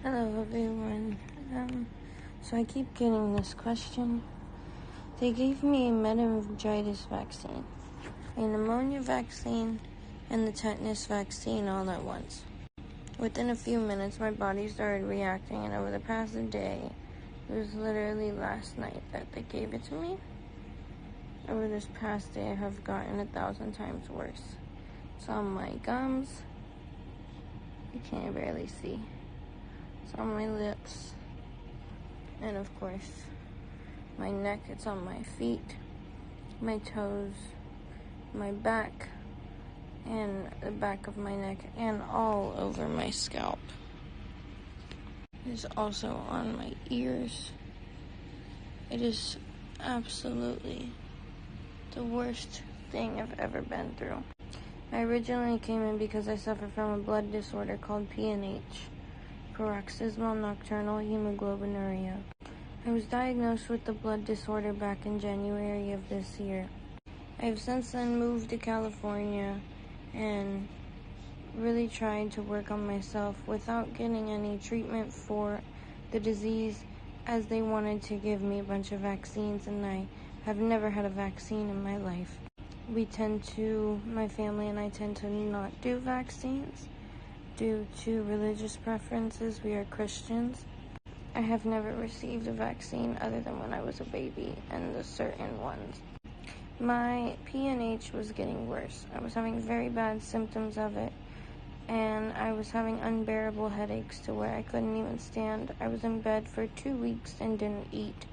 Hello everyone. So I keep getting this question. They gave me a meningitis vaccine, a pneumonia vaccine, and the tetanus vaccine all at once. Within a few minutes, my body started reacting, and over the past day, it was literally last night that they gave it to me. Over this past day, I have gotten 1,000 times worse. It's on my gums. You can't barely see. It's on my lips, and of course, my neck. It's on my feet, my toes, my back, and the back of my neck, and all over my scalp. It's also on my ears. It is absolutely the worst thing I've ever been through. I originally came in because I suffer from a blood disorder called PNH. Paroxysmal nocturnal hemoglobinuria. I was diagnosed with the blood disorder back in January of this year. I have since then moved to California and really tried to work on myself without getting any treatment for the disease, as they wanted to give me a bunch of vaccines, and I have never had a vaccine in my life. My family and I tend to not do vaccines due to religious preferences. We are Christians. I have never received a vaccine other than when I was a baby, and the certain ones. My PNH was getting worse. I was having very bad symptoms of it, and I was having unbearable headaches to where I couldn't even stand. I was in bed for 2 weeks and didn't eat.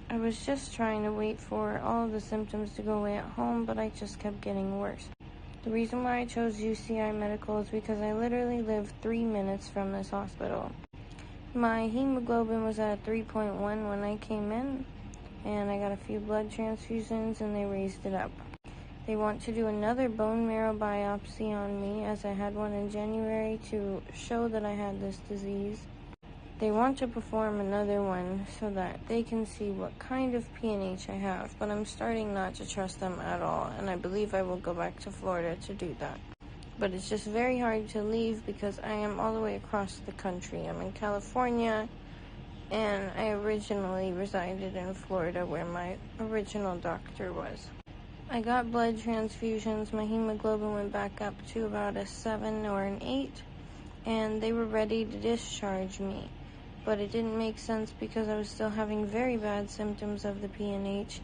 I was just trying to wait for all of the symptoms to go away at home, but I just kept getting worse. The reason why I chose UCI Medical is because I literally live 3 minutes from this hospital. My hemoglobin was at 3.1 when I came in, and I got a few blood transfusions and they raised it up. They want to do another bone marrow biopsy on me, as I had one in January, to show that I had this disease. They want to perform another one so that they can see what kind of PNH I have, but I'm starting not to trust them at all, and I believe I will go back to Florida to do that. But it's just very hard to leave because I am all the way across the country. I'm in California, and I originally resided in Florida where my original doctor was. I got blood transfusions. My hemoglobin went back up to about a 7 or an 8, and they were ready to discharge me. But it didn't make sense because I was still having very bad symptoms of the PNH,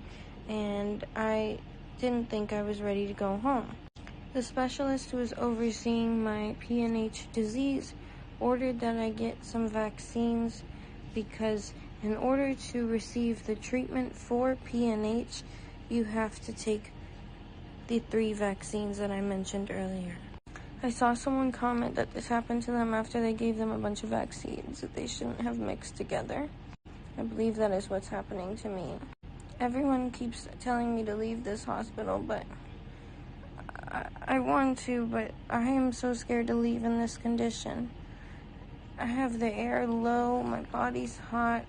and I didn't think I was ready to go home. The specialist who was overseeing my PNH disease ordered that I get some vaccines, because in order to receive the treatment for PNH, you have to take the 3 vaccines that I mentioned earlier. I saw someone comment that this happened to them after they gave them a bunch of vaccines that they shouldn't have mixed together. I believe that is what's happening to me. Everyone keeps telling me to leave this hospital, but I want to, but I am so scared to leave in this condition. I have the air low, my body's hot.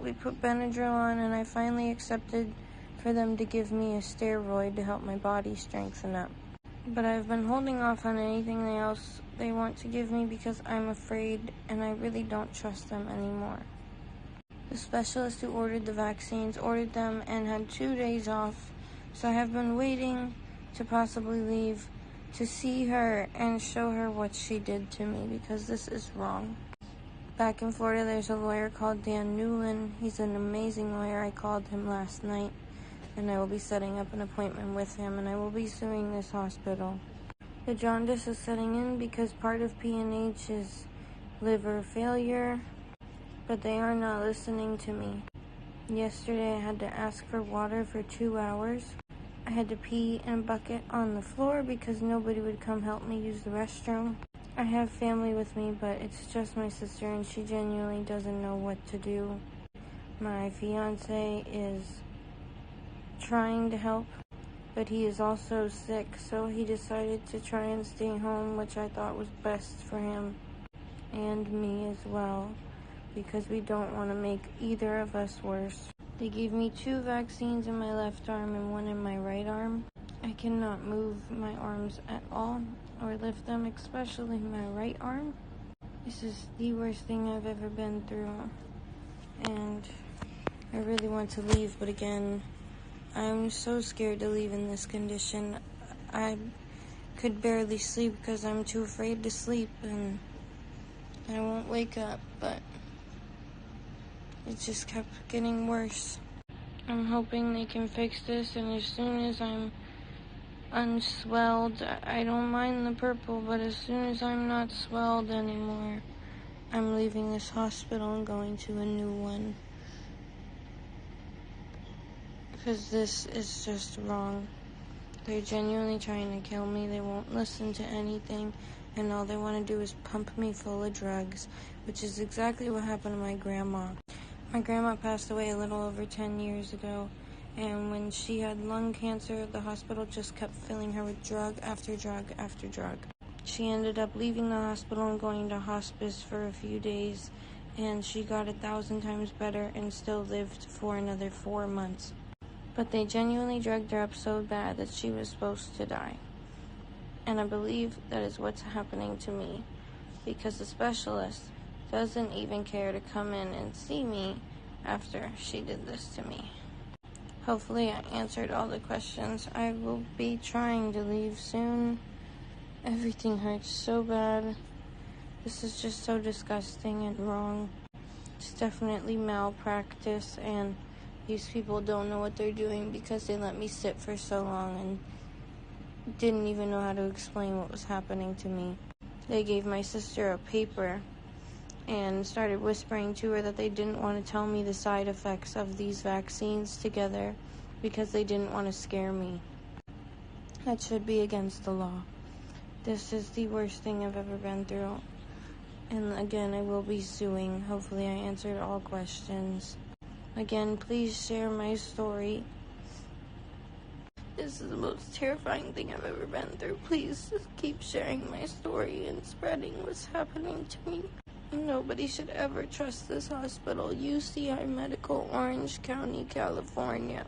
We put Benadryl on, and I finally accepted for them to give me a steroid to help my body strengthen up. But I've been holding off on anything else they want to give me because I'm afraid, and I really don't trust them anymore. The specialist who ordered the vaccines ordered them and had 2 days off, so I have been waiting to possibly leave to see her and show her what she did to me, because this is wrong. Back in Florida, there's a lawyer called Dan Newland. He's an amazing lawyer. I called him last night, and I will be setting up an appointment with him, and I will be suing this hospital. The jaundice is setting in because part of PNH is liver failure, but they are not listening to me. Yesterday, I had to ask for water for 2 hours. I had to pee in a bucket on the floor because nobody would come help me use the restroom. I have family with me, but it's just my sister, and she genuinely doesn't know what to do. My fiance is trying to help, but he is also sick, so he decided to try and stay home, which I thought was best for him and me as well, because we don't want to make either of us worse. They gave me 2 vaccines in my left arm and 1 in my right arm. I cannot move my arms at all or lift them, especially my right arm. This is the worst thing I've ever been through. And I really want to leave, but again, I'm so scared to leave in this condition. I could barely sleep because I'm too afraid to sleep, and I won't wake up, but it just kept getting worse. I'm hoping they can fix this, and as soon as I'm unswelled, I don't mind the purple, but as soon as I'm not swelled anymore, I'm leaving this hospital and going to a new one. Because this is just wrong. They're genuinely trying to kill me. They won't listen to anything, and all they want to do is pump me full of drugs, which is exactly what happened to my grandma. My grandma passed away a little over 10 years ago, and when she had lung cancer, the hospital just kept filling her with drug after drug after drug. She ended up leaving the hospital and going to hospice for a few days, and she got 1,000 times better and still lived for another 4 months. But they genuinely drugged her up so bad that she was supposed to die. And I believe that is what's happening to me, because the specialist doesn't even care to come in and see me after she did this to me. Hopefully I answered all the questions. I will be trying to leave soon. Everything hurts so bad. This is just so disgusting and wrong. It's definitely malpractice, and these people don't know what they're doing because they let me sit for so long and didn't even know how to explain what was happening to me. They gave my sister a paper and started whispering to her that they didn't want to tell me the side effects of these vaccines together because they didn't want to scare me. That should be against the law. This is the worst thing I've ever been through. And again, I will be suing. Hopefully I answered all questions. Again, please share my story. This is the most terrifying thing I've ever been through. Please just keep sharing my story and spreading what's happening to me. Nobody should ever trust this hospital. UCI Medical, Orange County, California.